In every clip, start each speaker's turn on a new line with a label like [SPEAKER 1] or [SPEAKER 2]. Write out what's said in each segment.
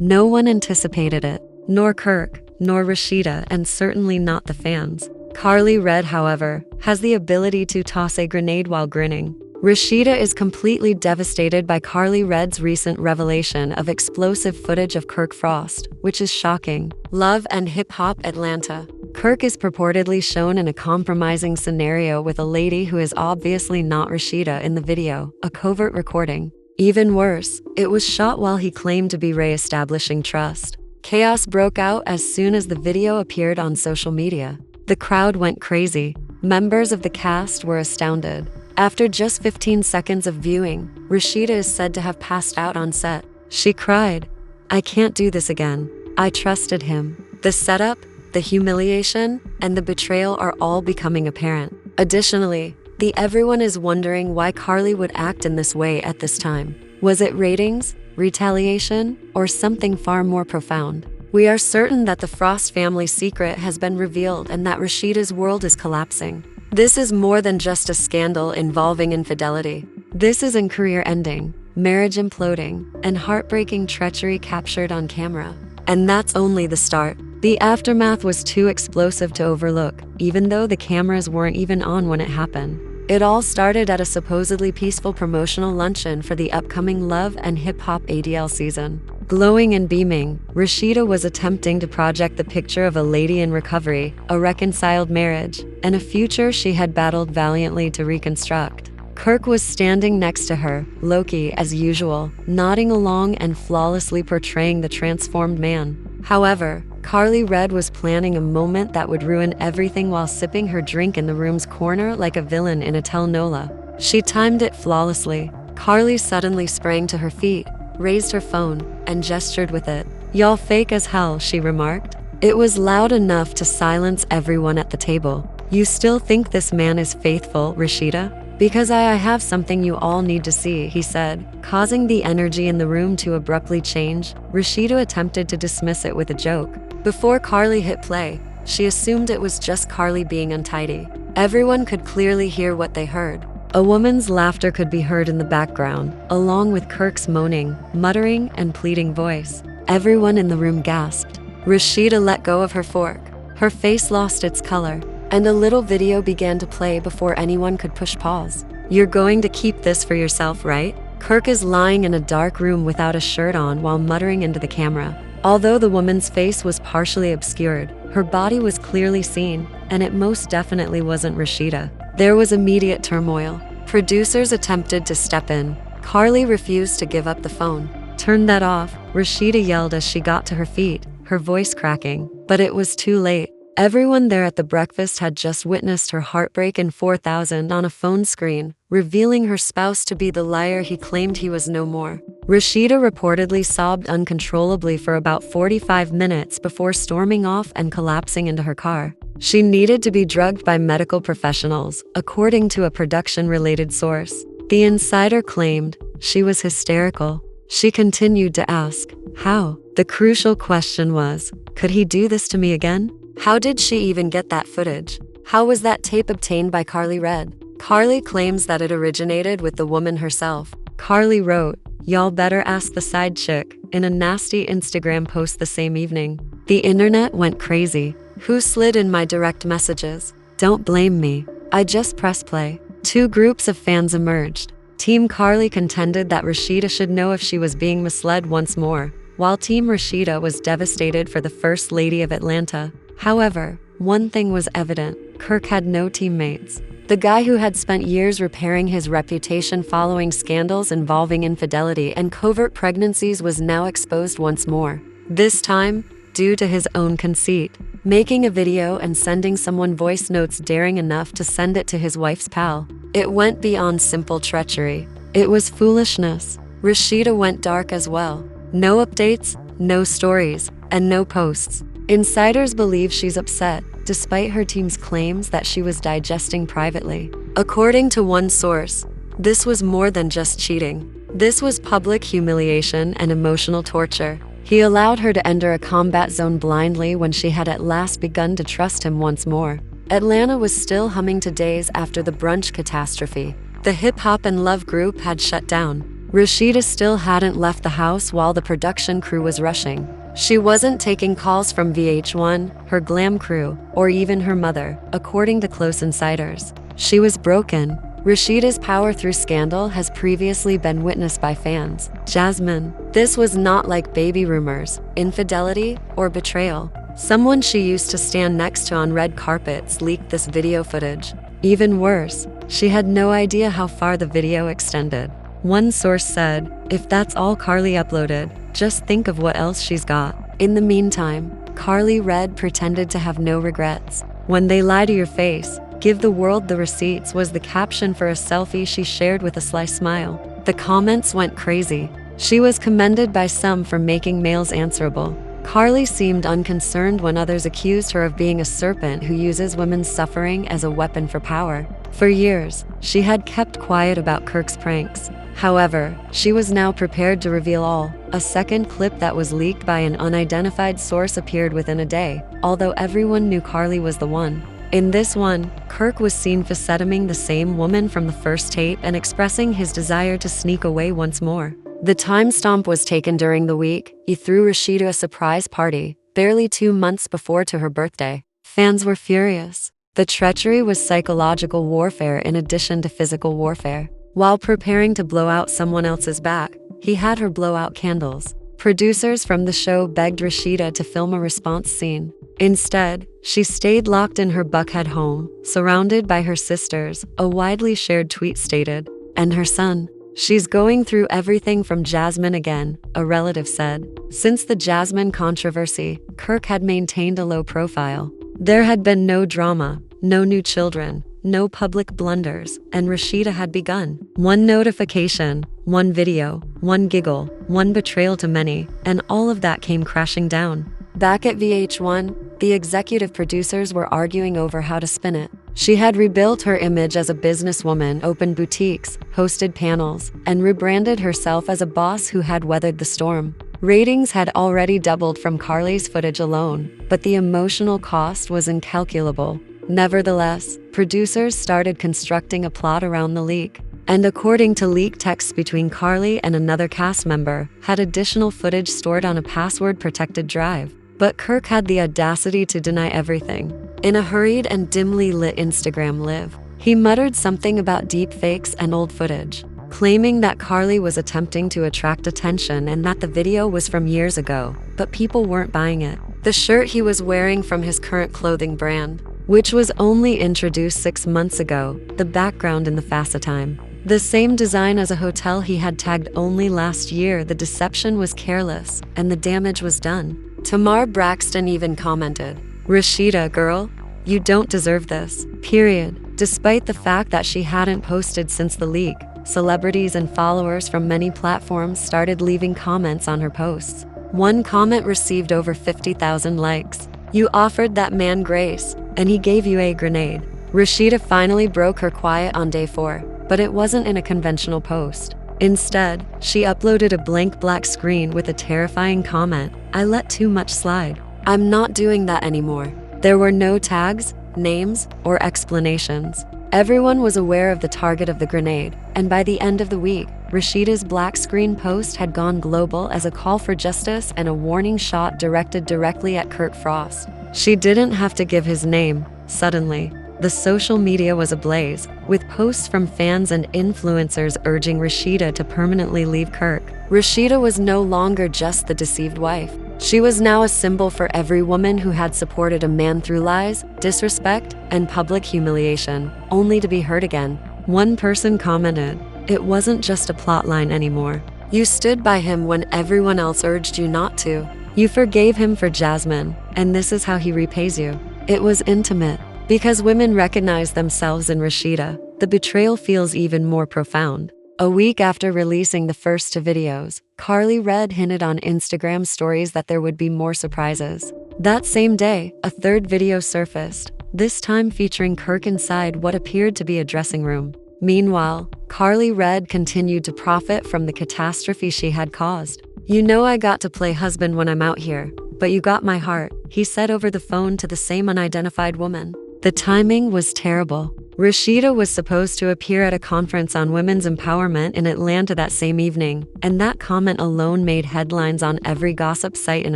[SPEAKER 1] No one anticipated it, nor Kirk, nor Rasheeda, and certainly not the fans. Karlie Redd, however, has the ability to toss a grenade while grinning. Rasheeda is completely devastated by Karlie Redd's recent revelation of explosive footage of Kirk Frost, which is shocking. Love and Hip Hop Atlanta. Kirk is purportedly shown in a compromising scenario with a lady who is obviously not Rasheeda in the video, a covert recording. Even worse, it was shot while he claimed to be re-establishing trust. Chaos broke out as soon as the video appeared on social media. The crowd went crazy. Members of the cast were astounded. After just 15 seconds of viewing, Rasheeda is said to have passed out on set. She cried, "I can't do this again. I trusted him." The setup, the humiliation, and the betrayal are all becoming apparent. Additionally, everyone is wondering why Karlie would act in this way at this time. Was it ratings, retaliation, or something far more profound? We are certain that the Frost family secret has been revealed and that Rasheeda's world is collapsing. This is more than just a scandal involving infidelity. This is a career ending, marriage imploding, and heartbreaking treachery captured on camera. And that's only the start. The aftermath was too explosive to overlook, even though the cameras weren't even on when it happened. It all started at a supposedly peaceful promotional luncheon for the upcoming Love and Hip Hop ATL season. Glowing and beaming, Rasheeda was attempting to project the picture of a lady in recovery, a reconciled marriage, and a future she had battled valiantly to reconstruct. Kirk was standing next to her, low-key as usual, nodding along and flawlessly portraying the transformed man. However, Karlie Redd was planning a moment that would ruin everything while sipping her drink in the room's corner like a villain in a telenovela. She timed it flawlessly. Karlie suddenly sprang to her feet, raised her phone, and gestured with it. "Y'all fake as hell," she remarked. It was loud enough to silence everyone at the table. "You still think this man is faithful, Rasheeda? Because I have something you all need to see," he said, causing the energy in the room to abruptly change. Rasheeda attempted to dismiss it with a joke. Before Karlie hit play, she assumed it was just Karlie being untidy. Everyone could clearly hear what they heard. A woman's laughter could be heard in the background, along with Kirk's moaning, muttering, and pleading voice. Everyone in the room gasped. Rasheeda let go of her fork. Her face lost its color, and a little video began to play before anyone could push pause. "You're going to keep this for yourself, right?" Kirk is lying in a dark room without a shirt on while muttering into the camera. Although the woman's face was partially obscured, her body was clearly seen, and it most definitely wasn't Rasheeda. There was immediate turmoil. Producers attempted to step in. Karlie refused to give up the phone. "Turn that off," Rasheeda yelled as she got to her feet, her voice cracking. But it was too late. Everyone there at the breakfast had just witnessed her heartbreak in 4000 on a phone screen, revealing her spouse to be the liar he claimed he was no more. Rasheeda reportedly sobbed uncontrollably for about 45 minutes before storming off and collapsing into her car. She needed to be drugged by medical professionals, according to a production-related source. The insider claimed she was hysterical. She continued to ask, "How?" The crucial question was, could he do this to me again? How did she even get that footage? How was that tape obtained by Karlie Redd? Karlie claims that it originated with the woman herself. Karlie wrote, "Y'all better ask the side chick," in a nasty Instagram post the same evening. The internet went crazy. "Who slid in my direct messages? Don't blame me. I just press play." Two groups of fans emerged. Team Karlie contended that Rasheeda should know if she was being misled once more, while Team Rasheeda was devastated for the First Lady of Atlanta. However, one thing was evident: Kirk had no teammates. The guy who had spent years repairing his reputation following scandals involving infidelity and covert pregnancies was now exposed once more. This time, due to his own conceit, making a video and sending someone voice notes daring enough to send it to his wife's pal. It went beyond simple treachery. It was foolishness. Rasheeda went dark as well. No updates, no stories, and no posts. Insiders believe she's upset, despite her team's claims that she was digesting privately. According to one source, this was more than just cheating. This was public humiliation and emotional torture. He allowed her to enter a combat zone blindly when she had at last begun to trust him once more. Atlanta was still humming to days after the brunch catastrophe. The hip hop and love group had shut down. Rasheeda still hadn't left the house while the production crew was rushing. She wasn't taking calls from VH1, her glam crew, or even her mother, according to close insiders. She was broken. Rasheeda's power through scandal has previously been witnessed by fans. Jasmine. This was not like baby rumors, infidelity, or betrayal. Someone she used to stand next to on red carpets leaked this video footage. Even worse, she had no idea how far the video extended. One source said, "If that's all Karlie uploaded, just think of what else she's got." In the meantime, Karlie Redd pretended to have no regrets. "When they lie to your face, give the world the receipts," was the caption for a selfie she shared with a sly smile. The comments went crazy. She was commended by some for making males answerable. Karlie seemed unconcerned when others accused her of being a serpent who uses women's suffering as a weapon for power. For years, she had kept quiet about Kirk's pranks. However, she was now prepared to reveal all. A second clip that was leaked by an unidentified source appeared within a day, although everyone knew Karlie was the one. In this one, Kirk was seen facetiming the same woman from the first tape and expressing his desire to sneak away once more. The timestamp was taken during the week he threw Rasheeda a surprise party, barely 2 months before to her birthday. Fans were furious. The treachery was psychological warfare in addition to physical warfare. While preparing to blow out someone else's back, he had her blow out candles. Producers from the show begged Rasheeda to film a response scene. Instead, she stayed locked in her Buckhead home, surrounded by her sisters, a widely shared tweet stated, and her son. "She's going through everything from Jasmine again," a relative said. Since the Jasmine controversy, Kirk had maintained a low profile. There had been no drama, no new children, no public blunders, and Rasheeda had begun. One notification, one video, one giggle, one betrayal to many, and all of that came crashing down. Back at VH1, the executive producers were arguing over how to spin it. She had rebuilt her image as a businesswoman, opened boutiques, hosted panels, and rebranded herself as a boss who had weathered the storm. Ratings had already doubled from Karlie's footage alone, but the emotional cost was incalculable. Nevertheless, producers started constructing a plot around the leak, and according to leaked texts between Karlie and another cast member, had additional footage stored on a password-protected drive. But Kirk had the audacity to deny everything. In a hurried and dimly lit Instagram live, he muttered something about deepfakes and old footage, claiming that Karlie was attempting to attract attention and that the video was from years ago, but people weren't buying it. The shirt he was wearing from his current clothing brand, which was only introduced 6 months ago, the background in the FaceTime. The same design as a hotel he had tagged only last year. The deception was careless, and the damage was done. Tamar Braxton even commented, "Rasheeda, girl, you don't deserve this, period." Despite the fact that she hadn't posted since the leak, celebrities and followers from many platforms started leaving comments on her posts. One comment received over 50,000 likes. "You offered that man grace, and he gave you a grenade." Rasheeda finally broke her quiet on day 4, but it wasn't in a conventional post. Instead, she uploaded a blank black screen with a terrifying comment, "I let too much slide. I'm not doing that anymore." There were no tags, names, or explanations. Everyone was aware of the target of the grenade, and by the end of the week, Rasheeda's black screen post had gone global as a call for justice and a warning shot directed directly at Kirk Frost. She didn't have to give his name. Suddenly, the social media was ablaze, with posts from fans and influencers urging Rasheeda to permanently leave Kirk. Rasheeda was no longer just the deceived wife. She was now a symbol for every woman who had supported a man through lies, disrespect, and public humiliation, only to be hurt again. One person commented, "It wasn't just a plotline anymore. You stood by him when everyone else urged you not to. You forgave him for Jasmine, and this is how he repays you." It was intimate. Because women recognize themselves in Rasheeda, the betrayal feels even more profound. A week after releasing the first 2 videos, Karlie Redd hinted on Instagram stories that there would be more surprises. That same day, a 3rd video surfaced, this time featuring Kirk inside what appeared to be a dressing room. Meanwhile, Karlie Redd continued to profit from the catastrophe she had caused. "You know I got to play husband when I'm out here, but you got my heart," he said over the phone to the same unidentified woman. The timing was terrible. Rasheeda was supposed to appear at a conference on women's empowerment in Atlanta that same evening, and that comment alone made headlines on every gossip site in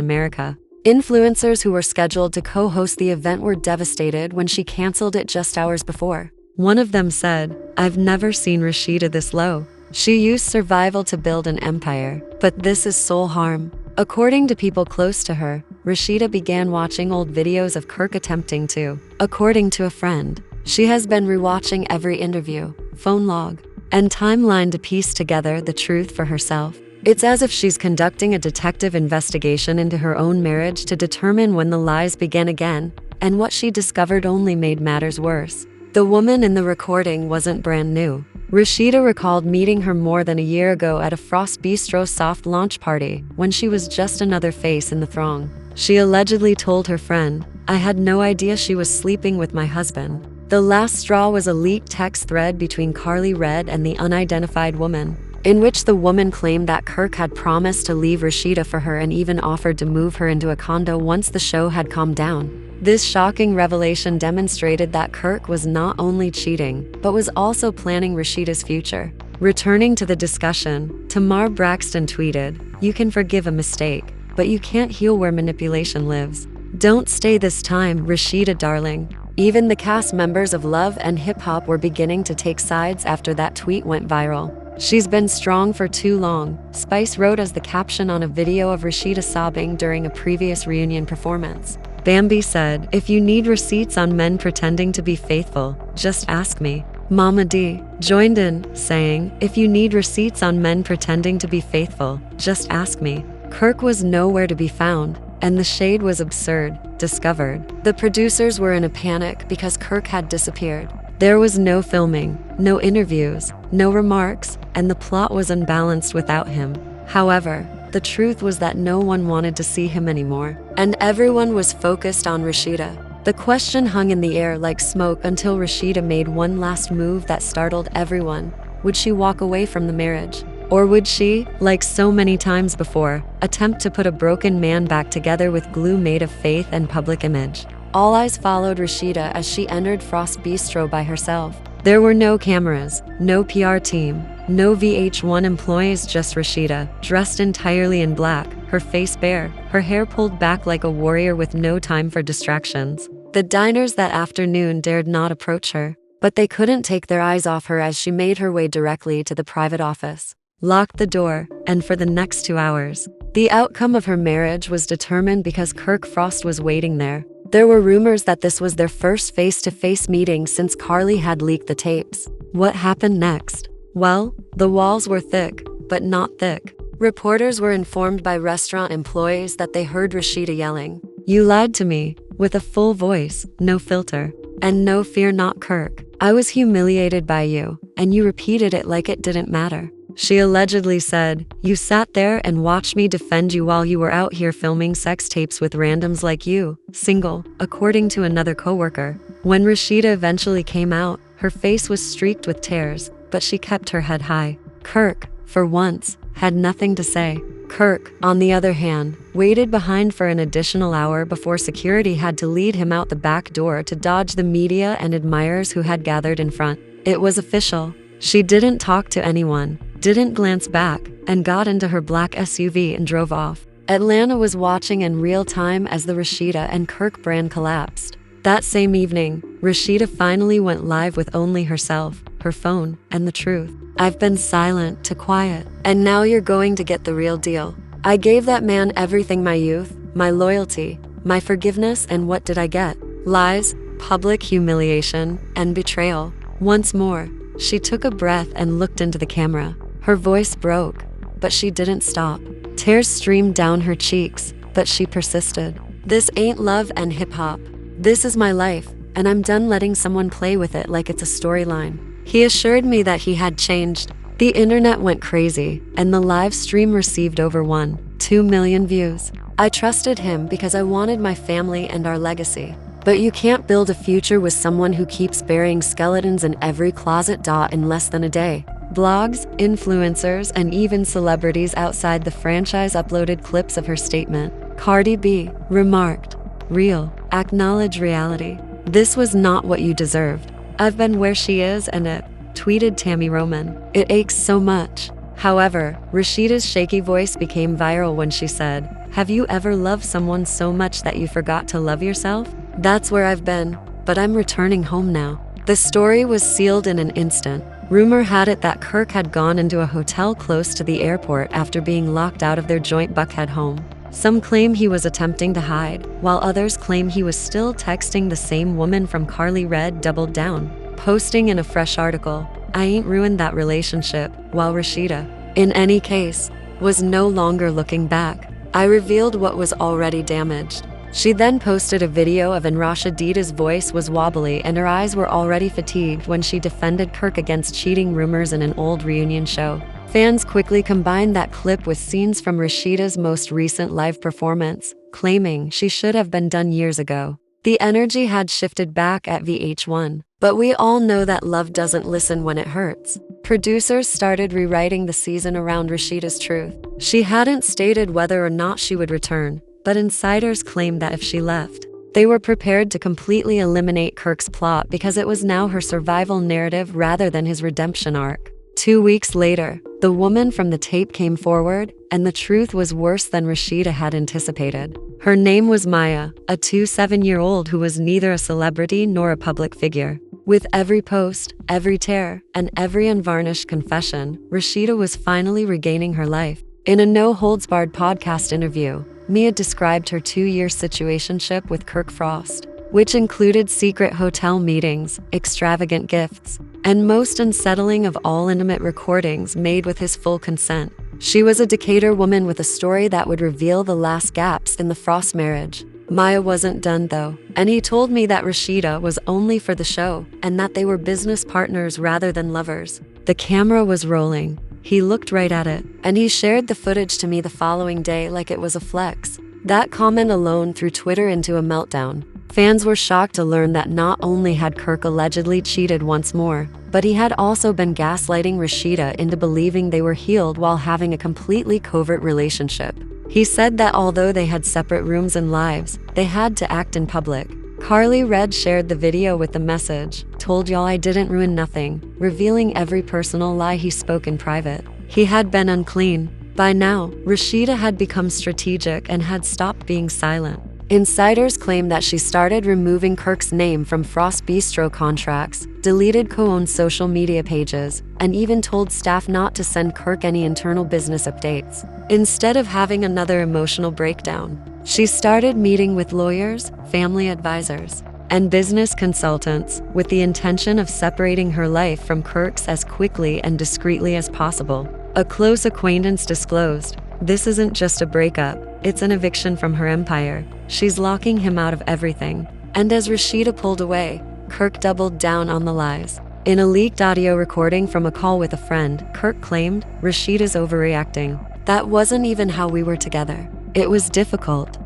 [SPEAKER 1] America. Influencers who were scheduled to co-host the event were devastated when she canceled it just hours before. One of them said, "I've never seen Rasheeda this low. She used survival to build an empire, but this is soul harm." According to people close to her, Rasheeda began watching old videos of Kirk attempting to. According to a friend, she has been rewatching every interview, phone log, and timeline to piece together the truth for herself. It's as if she's conducting a detective investigation into her own marriage to determine when the lies began again, and what she discovered only made matters worse. The woman in the recording wasn't brand new. Rasheeda recalled meeting her more than a year ago at a Frost Bistro soft launch party, when she was just another face in the throng. She allegedly told her friend, "I had no idea she was sleeping with my husband." The last straw was a leaked text thread between Karlie Redd and the unidentified woman, in which the woman claimed that Kirk had promised to leave Rasheeda for her and even offered to move her into a condo once the show had calmed down. This shocking revelation demonstrated that Kirk was not only cheating, but was also planning Rasheeda's future. Returning to the discussion, Tamar Braxton tweeted, "You can forgive a mistake, but you can't heal where manipulation lives. Don't stay this time, Rasheeda darling." Even the cast members of Love and Hip Hop were beginning to take sides after that tweet went viral. "She's been strong for too long," Spice wrote as the caption on a video of Rasheeda sobbing during a previous reunion performance. Bambi said, "If you need receipts on men pretending to be faithful, just ask me." Mama D joined in, saying, "If you need receipts on men pretending to be faithful, just ask me." Kirk was nowhere to be found, and the shade was absurd, discovered. The producers were in a panic because Kirk had disappeared. There was no filming, no interviews, no remarks, and the plot was unbalanced without him. However, the truth was that no one wanted to see him anymore, and everyone was focused on Rasheeda. The question hung in the air like smoke until Rasheeda made one last move that startled everyone. Would she walk away from the marriage? Or would she, like so many times before, attempt to put a broken man back together with glue made of faith and public image? All eyes followed Rasheeda as she entered Frost Bistro by herself. There were no cameras, no PR team, no VH1 employees, just Rasheeda, dressed entirely in black, her face bare, her hair pulled back like a warrior with no time for distractions. The diners that afternoon dared not approach her, but they couldn't take their eyes off her as she made her way directly to the private office, locked the door, and for the next 2 hours, the outcome of her marriage was determined because Kirk Frost was waiting there. There were rumors that this was their first face-to-face meeting since Karlie had leaked the tapes. What happened next? Well, the walls were thick, but not thick. Reporters were informed by restaurant employees that they heard Rasheeda yelling, "You lied to me," with a full voice, no filter. And no, fear not, Kirk. I was humiliated by you, and you repeated it like it didn't matter. She allegedly said, "You sat there and watched me defend you while you were out here filming sex tapes with randoms like you, single," according to another coworker. When Rasheeda eventually came out, her face was streaked with tears, but she kept her head high. Kirk, for once, had nothing to say. Kirk, on the other hand, waited behind for an additional hour before security had to lead him out the back door to dodge the media and admirers who had gathered in front. It was official. She didn't talk to anyone, didn't glance back, and got into her black SUV and drove off. Atlanta was watching in real time as the Rasheeda and Kirk brand collapsed. That same evening, Rasheeda finally went live with only herself, her phone, and the truth. "I've been silent to quiet, and now you're going to get the real deal. I gave that man everything, my youth, my loyalty, my forgiveness, and what did I get? Lies, public humiliation, and betrayal." Once more, she took a breath and looked into the camera. Her voice broke, but she didn't stop. Tears streamed down her cheeks, but she persisted. "This ain't love and hip-hop. This is my life, and I'm done letting someone play with it like it's a storyline." He assured me that he had changed. The internet went crazy, and the live stream received over 1.2 million views. I trusted him because I wanted my family and our legacy. But you can't build a future with someone who keeps burying skeletons in every closet. In less than a day, blogs, influencers, and even celebrities outside the franchise uploaded clips of her statement. Cardi B remarked, "Real, acknowledge reality. This was not what you deserved." I've been where she is and it," tweeted Tammy Roman. "It aches so much." However, Rasheeda's shaky voice became viral when she said, "Have you ever loved someone so much that you forgot to love yourself? That's where I've been, but I'm returning home now." The story was sealed in an instant. Rumor had it that Kirk had gone into a hotel close to the airport after being locked out of their joint Buckhead home. Some claim he was attempting to hide, while others claim he was still texting the same woman from Karlie Redd doubled down, posting in a fresh article, "I ain't ruined that relationship," while Rasheeda, in any case, was no longer looking back. "I revealed what was already damaged." She then posted a video of when Rasheeda's voice was wobbly and her eyes were already fatigued when she defended Kirk against cheating rumors in an old reunion show. Fans quickly combined that clip with scenes from Rasheeda's most recent live performance, claiming she should have been done years ago. The energy had shifted back at VH1, but we all know that love doesn't listen when it hurts. Producers started rewriting the season around Rasheeda's truth. She hadn't stated whether or not she would return, but insiders claimed that if she left, they were prepared to completely eliminate Kirk's plot because it was now her survival narrative rather than his redemption arc. 2 weeks later, the woman from the tape came forward, and the truth was worse than Rasheeda had anticipated. Her name was Maya, a 27-year-old who was neither a celebrity nor a public figure. With every post, every tear, and every unvarnished confession, Rasheeda was finally regaining her life. In a no-holds-barred podcast interview, Mia described her 2-year situationship with Kirk Frost, which included secret hotel meetings, extravagant gifts, and most unsettling of all, intimate recordings made with his full consent. She was a Decatur woman with a story that would reveal the last gaps in the Frost marriage. Maya wasn't done though, and he told me that Rasheeda was only for the show and that they were business partners rather than lovers. The camera was rolling. He looked right at it, and he shared the footage to me the following day like it was a flex. That comment alone threw Twitter into a meltdown. Fans were shocked to learn that not only had Kirk allegedly cheated once more, but he had also been gaslighting Rasheeda into believing they were healed while having a completely covert relationship. He said that although they had separate rooms and lives, they had to act in public. Karlie Redd shared the video with the message, "Told y'all I didn't ruin nothing," revealing every personal lie he spoke in private. He had been unclean. By now, Rasheeda had become strategic and had stopped being silent. Insiders claim that she started removing Kirk's name from Frost Bistro contracts, deleted co-owned social media pages, and even told staff not to send Kirk any internal business updates. Instead of having another emotional breakdown, she started meeting with lawyers, family advisors, and business consultants with the intention of separating her life from Kirk's as quickly and discreetly as possible. A close acquaintance disclosed, "This isn't just a breakup, it's an eviction from her empire. She's locking him out of everything." And as Rasheeda pulled away, Kirk doubled down on the lies. In a leaked audio recording from a call with a friend, Kirk claimed, "Rasheeda's overreacting. That wasn't even how we were together. It was difficult.